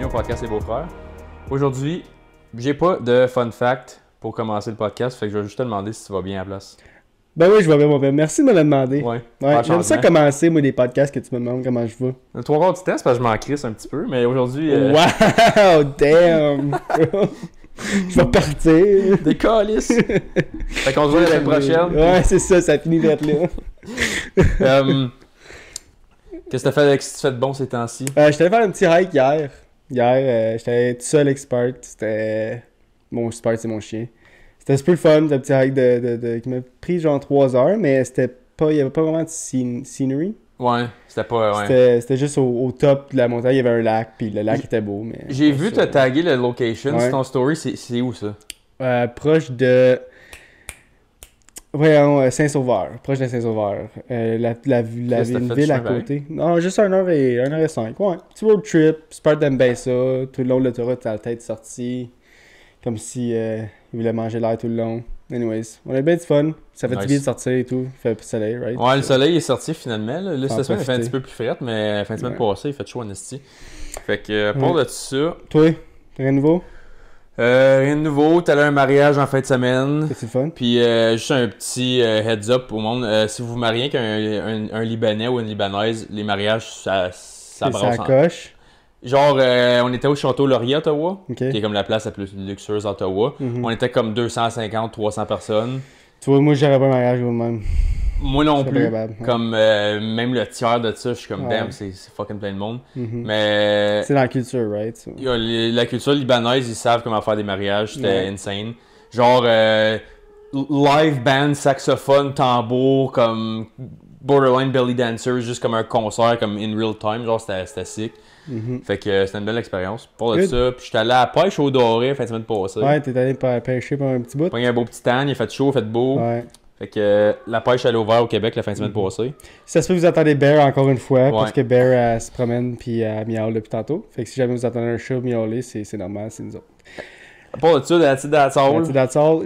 bienvenue au podcast Les Beaux-Frères. Aujourd'hui, j'ai pas de fun fact pour commencer le podcast, fait que je vais juste te demander si tu vas bien à la place. Ben oui, je vais bien, mon père. Merci de me le demander. Ouais. J'aime ça commencer, moi, des podcasts que tu me demandes comment je vais. Le 3 quarts du temps, c'est parce que je m'en crisse un petit peu, mais aujourd'hui... Wow! Damn! Je vais partir! Des calices! Fait qu'on se voit la semaine prochaine. Ouais, c'est ça, ça finit d'être là. Qu'est-ce que t'as fait, que tu fais de bon ces temps-ci? J'étais allé faire un petit hike hier. J'étais tout seul avec Spark. C'était... Mon Spark, c'est mon chien. C'était super fun, ce petit hike qui m'a pris genre 3 heures, mais c'était pas... Il y avait pas vraiment de scenery. Ouais, c'était pas... Ouais. C'était juste au top de la montagne, il y avait un lac, puis le lac était beau, mais... J'ai vu te taguer le location, c'est ton story, c'est où ça? Proche de... Voyons, Saint-Sauveur. Proche de Saint-Sauveur. La ville à côté. Non, juste 1h05. Ouais. Petit road trip. Spark d'aime bien ça. Tout le long de l'autoroute, t'as la tête sortie. Comme si il voulait manger l'air tout le long. Anyways, on a bien du fun. Ça fait du bien de sortir et tout. Il fait du soleil, right? Ouais, le soleil est sorti finalement. Là cette semaine, il fait un petit peu plus frette, mais la fin de semaine passée, il fait chaud en esti. Fait que pour de ça... Toi, rien de nouveau? Rien de nouveau, t'as là un mariage en fin de semaine. C'est fun. Puis juste un petit heads up au monde. Si vous vous mariez avec un Libanais ou une Libanaise, les mariages, ça brasse. Ça coche. Genre, on était au Château Laurier à Ottawa, Okay. qui est comme la place la plus luxueuse d'Ottawa. On était comme 250-300 personnes. Tu vois, moi, j'aurais pas un mariage au même. Moi non plus. Capable, ouais. Comme même le tiers de ça, je suis comme damn, c'est fucking plein de monde. Mais c'est dans la culture, right? So. La culture libanaise, ils savent comment faire des mariages, c'était insane. Genre live band, saxophone, tambour, comme borderline belly dancers, juste comme un concert, comme in real time, genre c'était sick. Fait que c'était une belle expérience. Pour de ça, puis j'étais allé à la pêche au doré la fin de semaine passée. Ouais, t'es allé pêcher pendant un petit bout. Pogné un beau petit tan, il a fait chaud, il a fait beau. Ouais. Fait que la pêche elle est ouverte au Québec la fin de semaine passée. Ça se peut que vous attendez Bear encore une fois, parce que Bear elle se promène puis elle miaule depuis tantôt. Fait que si jamais vous attendez un chat miauler, c'est normal, c'est nous autres. Pour de ça, that's all.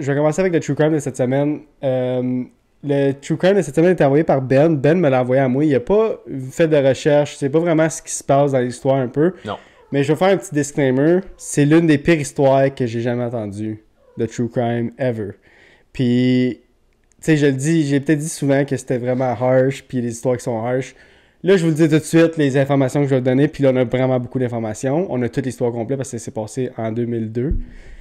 Je vais commencer avec le True Crime de cette semaine. Le True Crime de cette semaine est envoyé par Ben. Ben me l'a envoyé à moi. Il n'a pas fait de recherche. Je sais pas vraiment ce qui se passe dans l'histoire un peu. Non. Mais je vais faire un petit disclaimer. C'est l'une des pires histoires que j'ai jamais entendues de True Crime ever. Puis, tu sais, je le dis, j'ai peut-être dit souvent que c'était vraiment harsh, puis les histoires qui sont harsh. Là, je vous le dis tout de suite, les informations que je vais vous donner, puis là, on a vraiment beaucoup d'informations. On a toute l'histoire complète parce que c'est passé en 2002.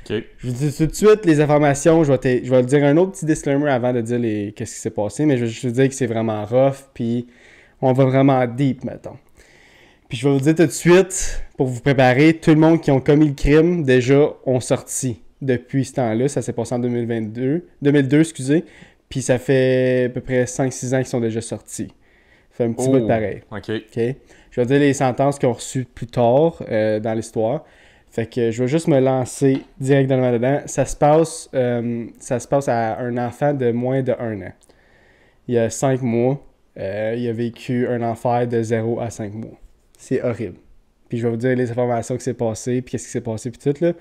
OK. Je vous dis tout de suite les informations. Je vais vous dire un autre petit disclaimer avant de dire qu'est-ce qui s'est passé, mais je vais juste vous dire que c'est vraiment rough, puis on va vraiment deep, mettons. Puis je vais vous dire tout de suite, pour vous préparer, tout le monde qui ont commis le crime, déjà, ont sorti depuis ce temps-là. Ça s'est passé en 2002, excusez. Puis ça fait à peu près 5-6 ans qu'ils sont déjà sortis. Ça fait un petit bout de pareil. OK. Je vais dire les sentences qu'ils ont reçues plus tard dans l'histoire. Fait que je vais juste me lancer directement dedans. Ça se passe à un enfant de moins de 1 an. Il y a 5 mois. Il a vécu un enfer de 0 à 5 mois. C'est horrible. Puis je vais vous dire les informations qui s'est passé, puis qu'est-ce qui s'est passé, puis tout là.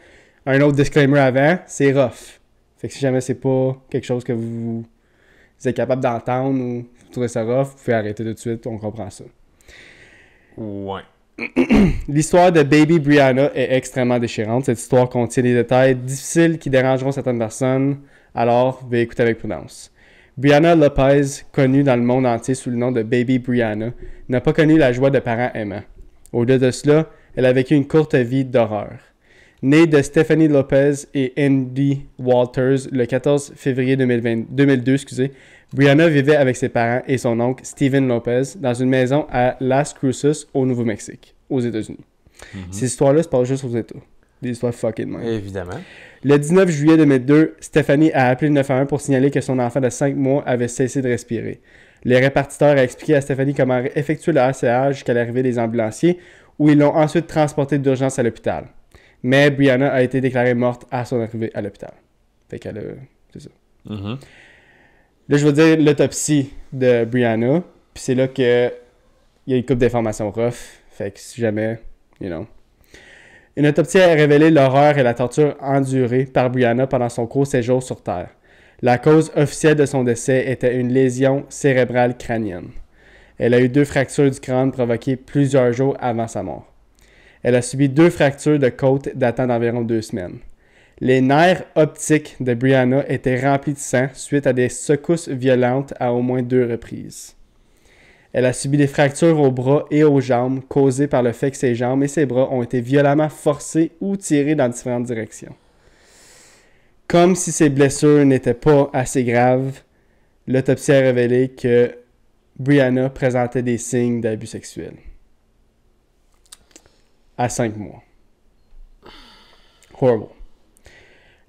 Un autre disclaimer avant, c'est rough. Fait que si jamais c'est pas quelque chose que vous êtes capable d'entendre ou vous trouvez ça rough, vous pouvez arrêter tout de suite, on comprend ça. Ouais. L'histoire de Baby Brianna est extrêmement déchirante. Cette histoire contient des détails difficiles qui dérangeront certaines personnes, alors veuillez écouter avec prudence. Brianna Lopez, connue dans le monde entier sous le nom de Baby Brianna, n'a pas connu la joie de parents aimants. Au-delà de cela, elle a vécu une courte vie d'horreur. Née de Stephanie Lopez et Andy Walters le 14 février 2002, Brianna vivait avec ses parents et son oncle Steven Lopez dans une maison à Las Cruces au Nouveau-Mexique, aux États-Unis. Ces histoires-là se passent juste aux États. Des histoires fucking même. Évidemment. Le 19 juillet 2002, Stephanie a appelé le 911 pour signaler que son enfant de 5 mois avait cessé de respirer. Le répartiteur a expliqué à Stephanie comment effectuer le ACH jusqu'à l'arrivée des ambulanciers, où ils l'ont ensuite transportée d'urgence à l'hôpital. Mais Brianna a été déclarée morte à son arrivée à l'hôpital. Fait qu'elle a... C'est ça. Là, je vais dire l'autopsie de Brianna. Puis c'est là que il y a une couple d'informations rough. Fait que si jamais, Une autopsie a révélé l'horreur et la torture endurée par Brianna pendant son court séjour sur Terre. La cause officielle de son décès était une lésion cérébrale crânienne. Elle a eu 2 fractures du crâne provoquées plusieurs jours avant sa mort. Elle a subi 2 fractures de côte datant d'environ 2 semaines. Les nerfs optiques de Brianna étaient remplis de sang suite à des secousses violentes à au moins 2 reprises. Elle a subi des fractures aux bras et aux jambes causées par le fait que ses jambes et ses bras ont été violemment forcés ou tirés dans différentes directions. Comme si ces blessures n'étaient pas assez graves, l'autopsie a révélé que Brianna présentait des signes d'abus sexuels. À 5 mois. Horrible.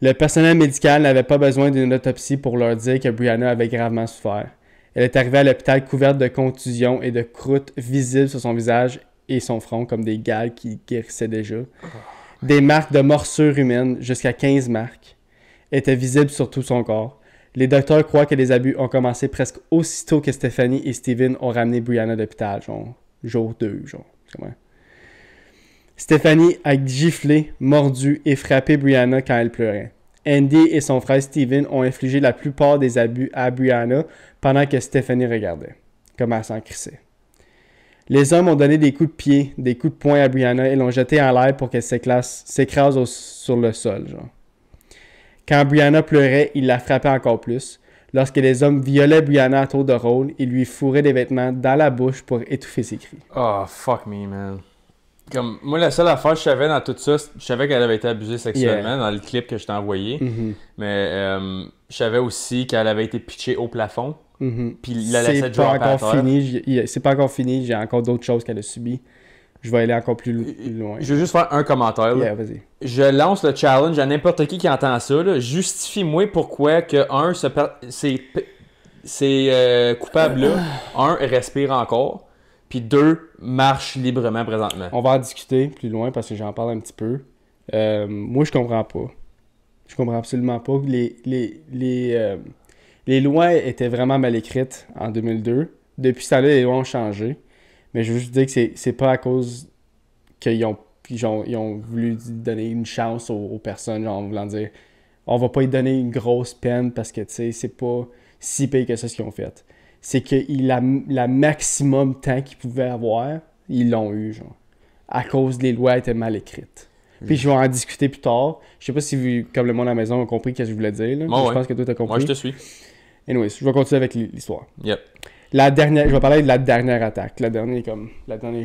Le personnel médical n'avait pas besoin d'une autopsie pour leur dire que Brianna avait gravement souffert. Elle est arrivée à l'hôpital couverte de contusions et de croûtes visibles sur son visage et son front comme des gales qui guérissaient déjà. Des marques de morsures humaines, jusqu'à 15 marques, étaient visibles sur tout son corps. Les docteurs croient que les abus ont commencé presque aussitôt que Stephanie et Steven ont ramené Brianna à l'hôpital, genre jour 2, genre. Comment? Stephanie a giflé, mordu et frappé Brianna quand elle pleurait. Andy et son frère Steven ont infligé la plupart des abus à Brianna pendant que Stephanie regardait, comme elle s'en crissait. Les hommes ont donné des coups de pied, des coups de poing à Brianna et l'ont jetée en l'air pour qu'elle s'écrase sur le sol. Genre. Quand Brianna pleurait, ils la frappaient encore plus. Lorsque les hommes violaient Brianna à tour de rôle, ils lui fourraient des vêtements dans la bouche pour étouffer ses cris. Oh, fuck me, man. Comme, moi, la seule affaire que je savais dans tout ça, je savais qu'elle avait été abusée sexuellement dans le clip que je t'ai envoyé. Mm-hmm. Mais je savais aussi qu'elle avait été pitchée au plafond. Mm-hmm. Puis il la laissait dropper à terre. C'est pas encore fini. J'ai encore d'autres choses qu'elle a subies. Je vais aller encore plus loin. Je veux juste faire un commentaire. Là. Yeah, vas-y. Je lance le challenge à n'importe qui entend ça. Là. Justifie-moi pourquoi que ces coupables-là, respire encore. Puis 2, marche librement présentement. On va en discuter plus loin parce que j'en parle un petit peu. Moi, je comprends pas. Je comprends absolument pas. Les lois étaient vraiment mal écrites en 2002. Depuis ce temps-là, les lois ont changé. Mais je veux juste dire que c'est pas à cause qu'ils ont voulu donner une chance aux personnes, genre en voulant dire on va pas lui donner une grosse peine parce que tu sais, c'est pas si pire que ça ce qu'ils ont fait. C'est que la maximum temps qu'ils pouvaient avoir, ils l'ont eu, genre. À cause les lois étaient mal écrites. Puis je vais en discuter plus tard. Je sais pas si vous, comme le monde à la maison, a compris ce que je voulais dire. Là. Bon, je pense que toi, t'as compris. Moi, je te suis. Anyways, je vais continuer avec l'histoire. Yep. Je vais parler de la dernière attaque. La dernier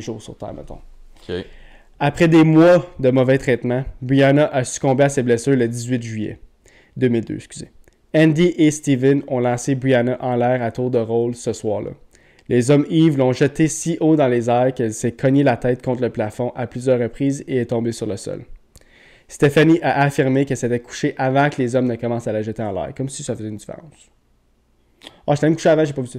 jour sur Terre, mettons. OK. Après des mois de mauvais traitements, Brianna a succombé à ses blessures le 18 juillet 2002. Andy et Steven ont lancé Brianna en l'air à tour de rôle ce soir-là. Les hommes ivres l'ont jetée si haut dans les airs qu'elle s'est cognée la tête contre le plafond à plusieurs reprises et est tombée sur le sol. Stephanie a affirmé qu'elle s'était couchée avant que les hommes ne commencent à la jeter en l'air, comme si ça faisait une différence. Ah, j'étais même couché avant, j'ai pas vu ça.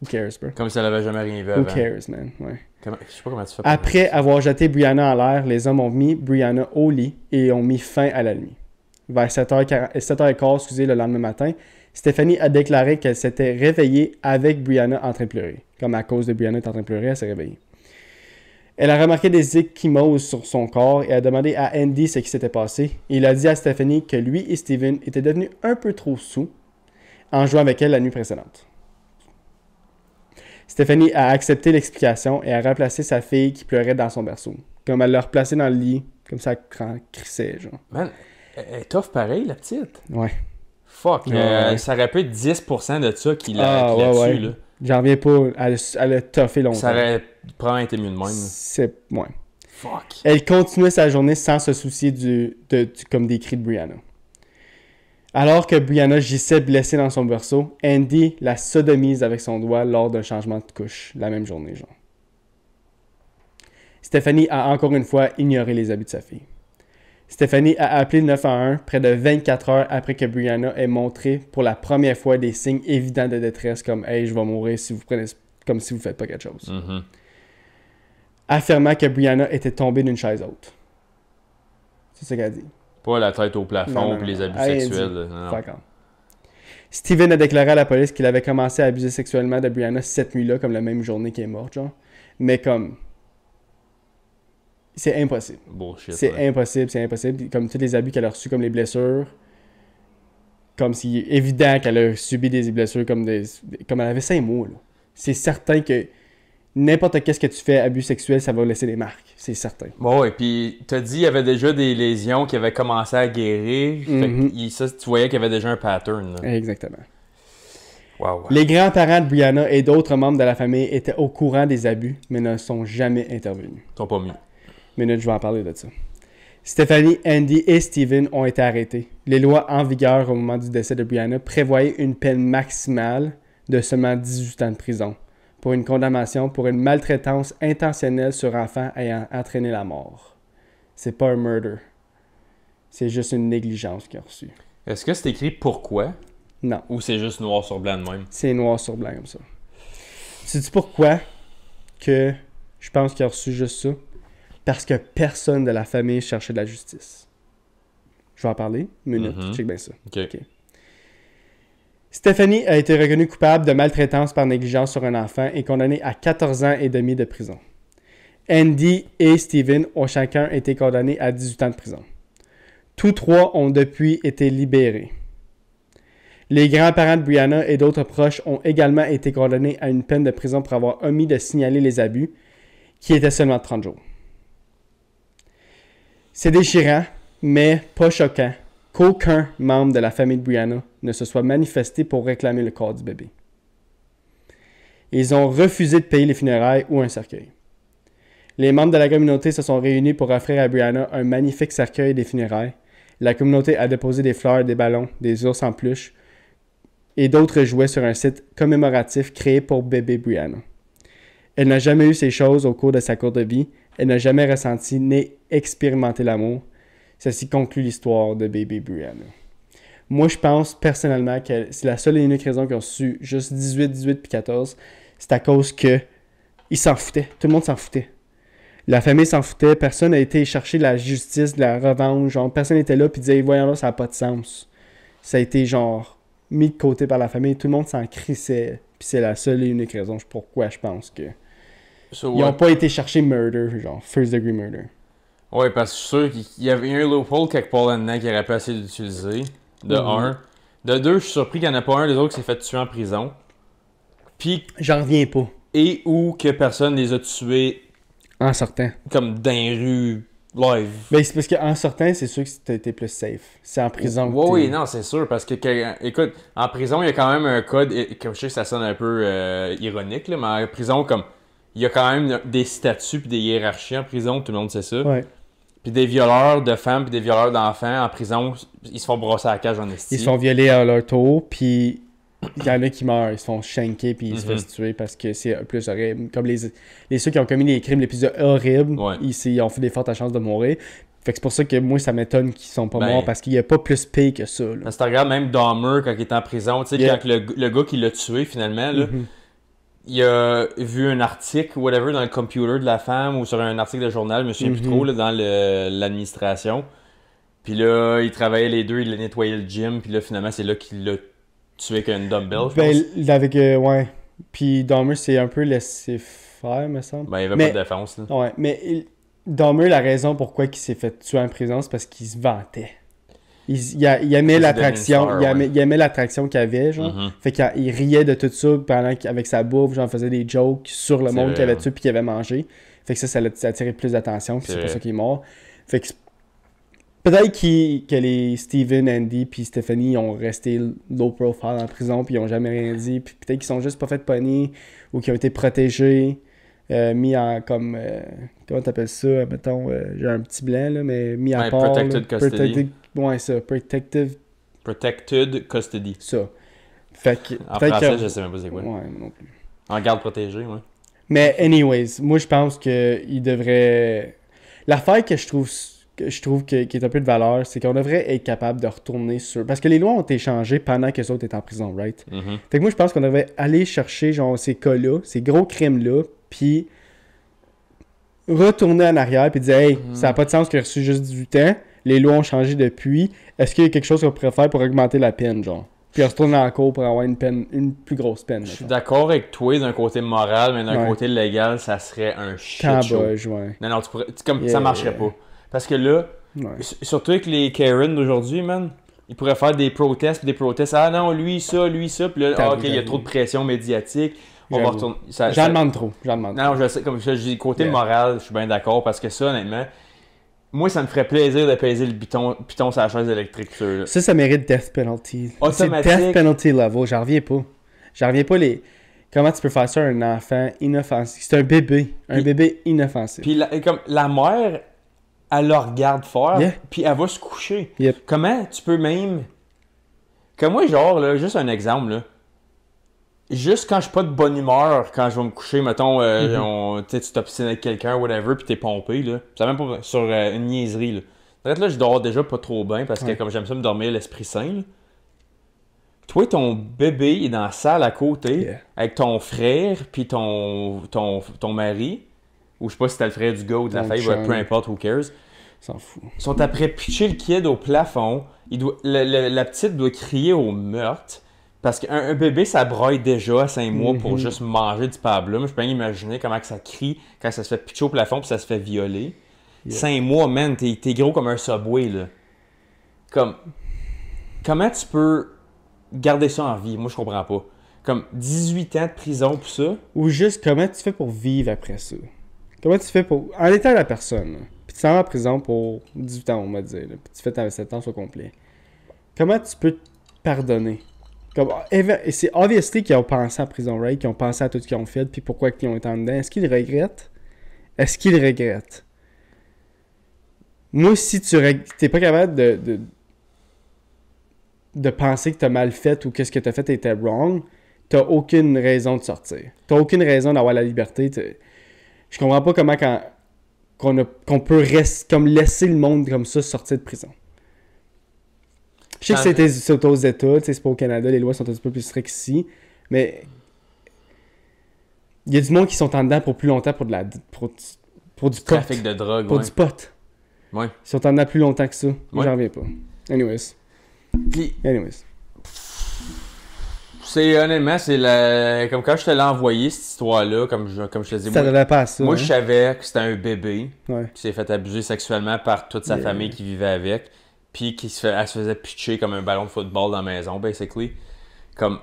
Who cares, bro? Comme si elle avait jamais rien vu Who avant. cares, man? Ouais. Je sais pas comment tu fais. Après avoir jeté Brianna en l'air, les hommes ont mis Brianna au lit et ont mis fin à la nuit. Vers 7h15, le lendemain matin, Stephanie a déclaré qu'elle s'était réveillée avec Brianna en train de pleurer. Comme à cause de Brianna est en train de pleurer, elle s'est réveillée. Elle a remarqué des ecchymoses sur son corps et a demandé à Andy ce qui s'était passé. Il a dit à Stephanie que lui et Steven étaient devenus un peu trop saouls en jouant avec elle la nuit précédente. Stephanie a accepté l'explication et a remplacé sa fille qui pleurait dans son berceau. Comme elle l'a replacée dans le lit, comme ça elle crissait, genre. Man, elle est tough pareil, la petite. Ouais. Fuck, ça aurait pu être 10% de ça qui l'a tué, là. J'en reviens pas, elle a toffé longtemps. Ça aurait probablement été mieux de même. Ouais. Fuck. Elle continuait sa journée sans se soucier comme des cris de Brianna. Alors que Brianna gissait blessée dans son berceau, Andy la sodomise avec son doigt lors d'un changement de couche, la même journée, genre. Stephanie a encore une fois ignoré les abus de sa fille. Stephanie a appelé le 911 près de 24 heures après que Brianna ait montré pour la première fois des signes évidents de détresse comme « Hey, je vais mourir si vous prenez comme si vous faites pas quelque chose. Mm-hmm. Affirmant que Brianna était tombée d'une chaise haute. C'est ce qu'elle a dit. Pas la tête au plafond et les abus sexuels. Steven a déclaré à la police qu'il avait commencé à abuser sexuellement de Brianna cette nuit-là, comme la même journée qu'elle est morte, genre. Mais comme... C'est impossible. Bullshit. C'est impossible. Comme tous les abus qu'elle a reçus, comme les blessures, comme c'est évident qu'elle a subi des blessures comme elle avait 5 mois. Là. C'est certain que n'importe qu'est-ce que tu fais, abus sexuel, ça va laisser des marques, c'est certain. Bon, et puis t'as dit qu'il y avait déjà des lésions qui avaient commencé à guérir. Fait que ça, tu voyais qu'il y avait déjà un pattern. Là. Exactement. Wow. Les grands-parents de Brianna et d'autres membres de la famille étaient au courant des abus, mais ne sont jamais intervenus. Ils sont pas mieux. Minute, je vais en parler de ça. Stephanie, Andy et Steven ont été arrêtés. Les lois en vigueur au moment du décès de Brianna prévoyaient une peine maximale de seulement 18 ans de prison pour une condamnation pour une maltraitance intentionnelle sur enfant ayant entraîné la mort. C'est pas un murder. C'est juste une négligence qu'ils ont reçue. Est-ce que c'est écrit pourquoi? Non. Ou c'est juste noir sur blanc de même? C'est noir sur blanc comme ça. Sais-tu pourquoi que je pense qu'il a reçu juste ça? Parce que personne de la famille cherchait de la justice. Je vais en parler. Une minute, check bien ça. OK. Stephanie a été reconnue coupable de maltraitance par négligence sur un enfant et condamnée à 14 ans et demi de prison. Andy et Steven ont chacun été condamnés à 18 ans de prison. Tous trois ont depuis été libérés. Les grands-parents de Brianna et d'autres proches ont également été condamnés à une peine de prison pour avoir omis de signaler les abus, qui étaient seulement 30 jours. C'est déchirant, mais pas choquant qu'aucun membre de la famille de Brianna ne se soit manifesté pour réclamer le corps du bébé. Ils ont refusé de payer les funérailles ou un cercueil. Les membres de la communauté se sont réunis pour offrir à Brianna un magnifique cercueil des funérailles. La communauté a déposé des fleurs, des ballons, des ours en peluche et d'autres jouets sur un site commémoratif créé pour bébé Brianna. Elle n'a jamais eu ces choses au cours de sa courte vie. Elle n'a jamais ressenti ni expérimenté l'amour. Ceci conclut l'histoire de Baby Brianna. Moi, je pense personnellement que c'est la seule et unique raison qu'ils ont su juste 18 puis 14. C'est à cause que ils s'en foutaient. Tout le monde s'en foutait. La famille s'en foutait. Personne n'a été chercher la justice, de la revanche. Genre, personne n'était là et disait, voyons là, ça n'a pas de sens. Ça a été genre mis de côté par la famille. Tout le monde s'en crissait. Puis c'est la seule et unique raison pourquoi je pense que ils n'ont pas été chercher murder, genre first degree murder. Ouais, parce que je suis sûr qu'il y avait un loophole quelque part là-dedans qu'il aurait pas essayé d'utiliser. De un. De deux, je suis surpris qu'il n'y en a pas un des autres qui s'est fait tuer en prison. Puis. J'en reviens pas. Et ou que personne les a tués. En sortant. Comme dans les rues live. Ben, c'est parce qu'en sortant, c'est sûr que t'es plus safe. C'est en prison. Oui, non, c'est sûr. Parce que, écoute, en prison, il y a quand même un code. Comme je sais que ça sonne un peu ironique, là, mais en prison, comme. Il y a quand même des statuts et des hiérarchies en prison, tout le monde sait ça. Ouais. Puis des violeurs de femmes puis des violeurs d'enfants en prison, ils se font brosser à la cage en esti. Ils se font violer à leur tour, puis il y en a qui meurent, ils se font shanker puis ils se font tuer parce que c'est plus horrible. Comme les ceux qui ont commis les crimes les plus horribles, ils ont fait des fortes chances de mourir. Fait que c'est pour ça que moi, ça m'étonne qu'ils sont pas morts parce qu'il n'y a pas plus pire que ça. Là. Parce que tu regardes même Dahmer quand il était en prison, tu sais, quand le gars qui l'a tué finalement, là, il a vu un article, whatever, dans le computer de la femme ou sur un article de journal, je me souviens plus trop, là, dans l'administration. Puis là, il travaillait les deux, il a nettoyé le gym, puis là, finalement, c'est là qu'il l'a tué avec un dumbbell, je pense. Avec, ouais. Puis Dahmer, c'est un peu laissé faire, me semble. Ben, il n'y avait pas de défense, là. Ouais, mais Dahmer, la raison pourquoi il s'est fait tuer en prison, c'est parce qu'il se vantait. Il aimait l'attraction, il aimait l'attraction qu'il avait, genre. Fait qu'il riait de tout ça pendant qu'avec sa bouffe, genre faisait des jokes sur le monde qu'il avait tué puis qu'il avait mangé. Fait que ça l'a attiré plus d'attention, puis c'est pour ça qu'il est mort. Fait que peut-être que les Steven, Andy puis Stephanie ont resté low profile en prison puis ils ont jamais rien dit, puis peut-être qu'ils sont juste pas fait pogner ou qu'ils ont été protégés, mis en comme comment t'appelles ça, mettons, j'ai un petit blanc là, mais mis à part. Protected custody. Ouais, ça. Protected custody. Ça. Fait que, en français, je sais même pas c'est quoi. Ouais, moi non plus. En garde protégée, ouais. Mais anyways, moi je pense qu'il devrait... L'affaire que je trouve qui est un peu de valeur, c'est qu'on devrait être capable de retourner sur... Parce que les lois ont été changées pendant que les autres étaient en prison, right? Fait que moi je pense qu'on devrait aller chercher genre ces cas-là, ces gros crimes-là, puis retourner en arrière puis dire « Hey, ça n'a pas de sens qu'il a reçu juste 18 ans. Les lois ont changé depuis. Est-ce qu'il y a quelque chose qu'on pourrait faire pour augmenter la peine, genre? » Puis on se retourne en cours pour avoir une plus grosse peine. Je suis d'accord avec toi d'un côté moral, mais d'un côté légal, ça serait un shit show. Non, non, ça marcherait pas. Parce que là, surtout avec les Karen d'aujourd'hui, man, ils pourraient faire des protestes. Ah non, lui ça, puis là, ok, il y a trop de pression médiatique. On va J'avoue. retourner. J'en demande trop. Non, je sais, comme je dis, côté Yeah. moral, je suis bien d'accord parce que ça, honnêtement, moi, ça me ferait plaisir de peser le piton sur la chaise électrique. Ça. Ça mérite death penalty. C'est Automatique. death penalty level. J'en reviens pas. Comment tu peux faire ça à un enfant inoffensif? C'est un bébé. Un bébé inoffensif. Puis comme la mère, elle le regarde faire, Yeah. puis elle va se coucher. Yep. Comment tu peux même... Comme moi, genre, là, juste un exemple, là. Juste quand je suis pas de bonne humeur, quand je vais me coucher, mettons, tu t'obstines avec quelqu'un, whatever, puis t'es pompé, là. Ça même pas sur une niaiserie, là. Peut-être là, je dors déjà pas trop bien, parce que comme j'aime ça me dormir l'esprit sain, là. Toi, ton bébé est dans la salle à côté, Yeah. avec ton frère, puis ton mari, ou je sais pas si c'était le frère du gars ou de la Ton fille, chum. peu importe, who cares. S'en fout. Ils sont après pitcher le kid au plafond. La petite doit crier au meurtre. Parce qu'un bébé, ça braille déjà à 5 mois pour juste manger du pablum. Je peux bien imaginer comment que ça crie quand ça se fait pitcher au plafond puis ça se fait violer. Yeah. 5 mois, man, t'es gros comme un Subway, là. Comme... Comment tu peux garder ça en vie? Moi, je comprends pas. Comme 18 ans de prison pour ça. Ou juste comment tu fais pour vivre après ça? Comment tu fais pour... En étant la personne, là, puis tu t'en vas en prison pour 18 ans, on va dire, là, puis tu fais ta sentence au complet. Comment tu peux te pardonner? Comme, et c'est obviously qu'ils ont pensé à Prison Break, qu'ils ont pensé à tout ce qu'ils ont fait, puis pourquoi ils ont été en dedans. Est-ce qu'ils regrettent? Est-ce qu'ils regrettent? Moi, si t'es pas capable de penser que t'as mal fait ou que ce que t'as fait était wrong, t'as aucune raison de sortir. T'as aucune raison d'avoir la liberté. Je comprends pas comment qu'on peut comme laisser le monde comme ça sortir de prison. Je sais que c'est aux États, c'est pas au Canada, les lois sont un petit peu plus strictes ici, mais il y a du monde qui sont en dedans pour plus longtemps pour du Trafic pot. de drogue, Pour ouais. du pot. Ouais. Ils sont en dedans plus longtemps que ça. Moi, Ouais. j'en reviens pas. Anyways. Puis, honnêtement, c'est comme quand je te l'ai envoyé, cette histoire-là, comme je te dis. Ça devait pas à ça. Moi, hein? je savais que c'était un bébé Ouais. qui s'est fait abuser sexuellement par toute sa Yeah. famille qui vivait avec, puis elle se faisait pitcher comme un ballon de football dans la maison, basically. Comme,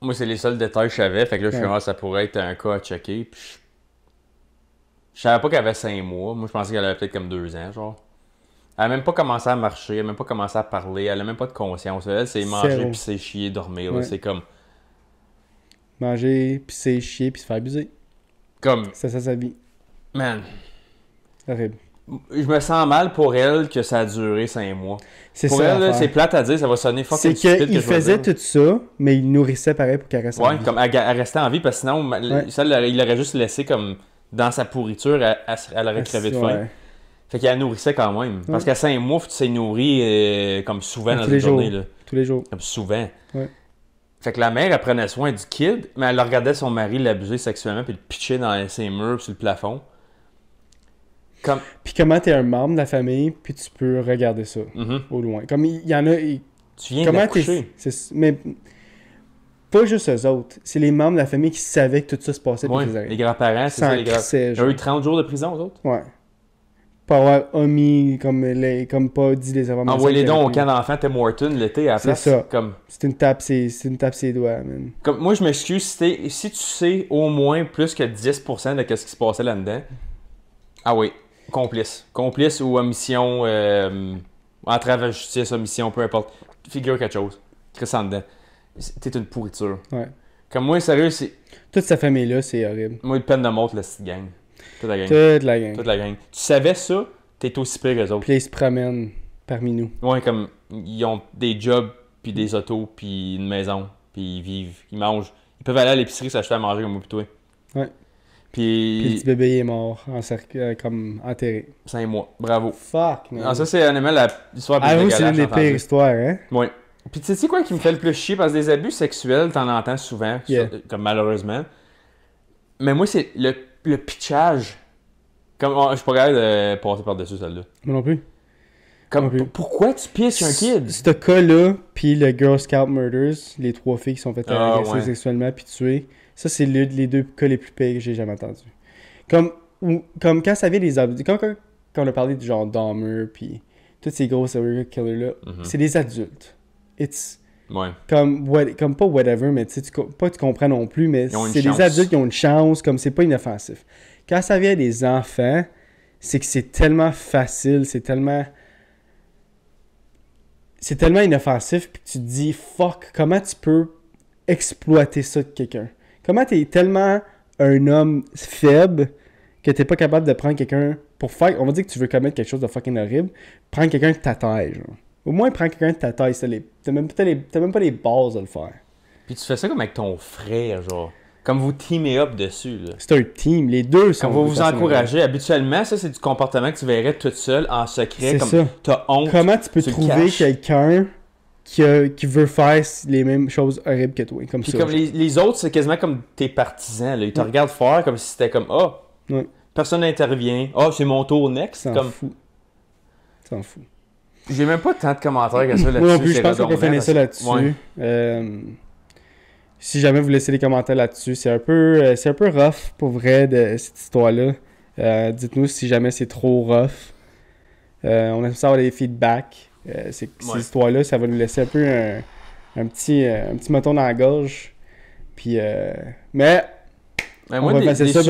moi, c'est les seuls détails que je savais, fait que là, je suis Ouais. comme, ça pourrait être un cas à checker, puis je savais pas qu'elle avait 5 mois, moi, je pensais qu'elle avait peut-être comme 2 ans, genre. Elle a même pas commencé à marcher, elle a même pas commencé à parler, elle a même pas de conscience. Elle, c'est manger, Zéro. pisser, chier, dormir, là. Ouais. C'est comme... Manger, pisser, chier, puis se faire abuser. Comme, C'est ça sa vie. man, Horrible. je me sens mal pour elle que ça a duré 5 mois. C'est Pour ça. elle, là, l'affaire. c'est plate à dire, ça va sonner fucking C'est stupide qu'il que je vais faisait dire. tout ça, mais il nourrissait pareil pour qu'elle reste en Ouais, vie. comme elle restait en vie, parce que sinon, Ouais. il l'aurait juste laissé comme dans sa pourriture, elle aurait crevé de faim. Ouais. Fait qu'elle nourrissait quand même. Parce qu'à 5 mois, tu t'es nourri comme souvent dans Tous une les journée. jours. Là. Tous les jours. Comme souvent. Ouais. Fait que la mère, elle prenait soin du kid, mais elle regardait son mari l'abuser sexuellement puis le pitcher dans ses murs puis sur le plafond. Comme... Puis comment t'es un membre de la famille, puis tu peux regarder ça Mhm. au loin. Comme il y en a... Tu viens Comment d'accoucher. Mais pas juste eux autres. C'est les membres de la famille qui savaient que tout ça se passait. Ouais, puis qu'ils les arrêtaient. grands-parents, c'est ça, les grands... Crissait, Ils ont eu 30 jours de prison, aux autres. Ouais. Pas avoir omis, comme pas dit les informations. Envoyez-les qu'il y donc au avait. camp d'enfants Tim Horton l'été à la C'est place. ça. Comme... C'est une tape ses doigts, man. Comme, moi, je m'excuse, si tu sais au moins plus que 10% de ce qui se passait là-dedans, ah oui, complice. Complice ou omission, entrave à la justice, omission, peu importe. Figure quelque chose. Chris en dedans. T'es une pourriture. Ouais. Comme moi, sérieux, c'est... Toute sa famille-là, c'est horrible. Moi, une peine de mort, la petite gang. Toute la gang. Toute la gang. Toute la gang. Tu savais ça, t'es aussi pire que les autres. Puis là, ils se promènent parmi nous. Ouais, comme, ils ont des jobs, puis des autos, puis une maison, puis ils vivent, ils mangent. Ils peuvent aller à l'épicerie s'acheter à manger comme moi pis toi. Ouais. Puis... Puis le petit bébé est mort, comme enterré. 5 mois. Bravo. Fuck, man. Ah, ça, c'est honnêtement l'histoire Ah plus oui, c'est dégueulasse une des que j'ai pires histoires, hein? entendue. Ouais. Puis tu sais quoi qui me fait le plus chier? Parce que des abus sexuels, t'en entends souvent, Yeah. comme malheureusement. Mais moi, c'est le pitchage. Comme, je suis pas capable de passer par-dessus celle-là. Moi non plus. Comme, Non plus. pourquoi tu pisses un kid? Ce cas-là, puis le Girl Scout Murders, les 3 filles qui sont faites Ah, agresser ouais. sexuellement puis tuées, ça, c'est les 2 cas les plus pires que j'ai jamais entendus. Comme quand ça vient des abus... Quand on a parlé du genre Dahmer, puis tous ces gros serial killers-là, Mhm. c'est des adultes. Ouais. Comme pas whatever, mais tu sais, pas tu comprends non plus, mais c'est chance. des adultes qui ont une chance, comme c'est pas inoffensif. Quand ça vient des enfants, c'est que c'est tellement facile, c'est tellement inoffensif, puis tu te dis, fuck, comment tu peux exploiter ça de quelqu'un? Comment t'es tellement un homme faible que t'es pas capable de prendre quelqu'un pour faire... On va dire que tu veux commettre quelque chose de fucking horrible, prendre quelqu'un de ta taille, genre. Au moins, prendre quelqu'un de ta taille, t'as même pas les bases de le faire. Puis tu fais ça comme avec ton frère, genre. Comme vous teamez up dessus, là. C'est un team, les deux sont... Comme vous vous encouragez. Habituellement, ça, c'est du comportement que tu verrais toute seule, en secret, C'est comme ça. t'as honte. Comment tu peux tu le trouver caches. quelqu'un qui veut faire les mêmes choses horribles que toi, comme Puis ça. comme les autres, c'est quasiment comme tes partisans, là. Ils te regardent faire comme si c'était comme, Ouais. personne n'intervient. C'est mon tour next. S'en Comme... fout. S'en fout. J'ai même pas tant de commentaires que ça là-dessus. Moi non plus, je c'est pense qu'on peut redondant, finir ça là-dessus. Ouais. Si jamais vous laissez des commentaires là-dessus, c'est un peu rough pour vrai de cette histoire-là. Dites-nous si jamais c'est trop rough. On aime ça avoir des feedbacks. Ces histoires-là, ça va nous laisser un peu un petit moton dans la gorge. Puis, mais Moi, va passer ça,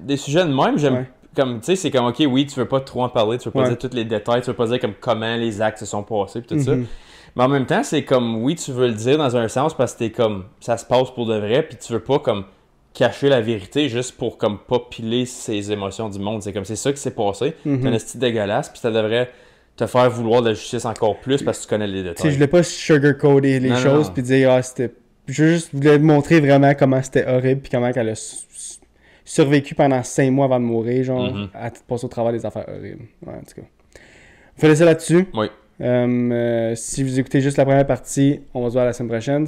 des sujets de même, j'aime. Ouais. Comme, tu sais, c'est comme, ok, oui, tu veux pas trop en parler, tu veux pas Ouais. dire tous les détails, tu veux pas dire comme comment les actes se sont passés, puis tout ça. Mhm. Mais en même temps, c'est comme, oui, tu veux le dire dans un sens parce que t'es comme, ça se passe pour de vrai, puis tu veux pas comme cacher la vérité juste pour comme pas piler ses émotions du monde. C'est comme, c'est ça qui s'est passé, Mhm. c'est un esti dégueulasse, puis ça devrait te faire vouloir de la justice encore plus parce que tu connais les Tu sais, détails. je voulais pas sugarcoater les Non, choses non. puis dire c'était. Je juste voulais montrer vraiment comment c'était horrible puis comment elle a survécu pendant 5 mois avant de mourir, genre, Mhm. à passer au travers des affaires horribles. Ouais, en tout cas. On fait laisser là-dessus. Oui. Si vous écoutez juste la première partie, on va se voir la semaine prochaine.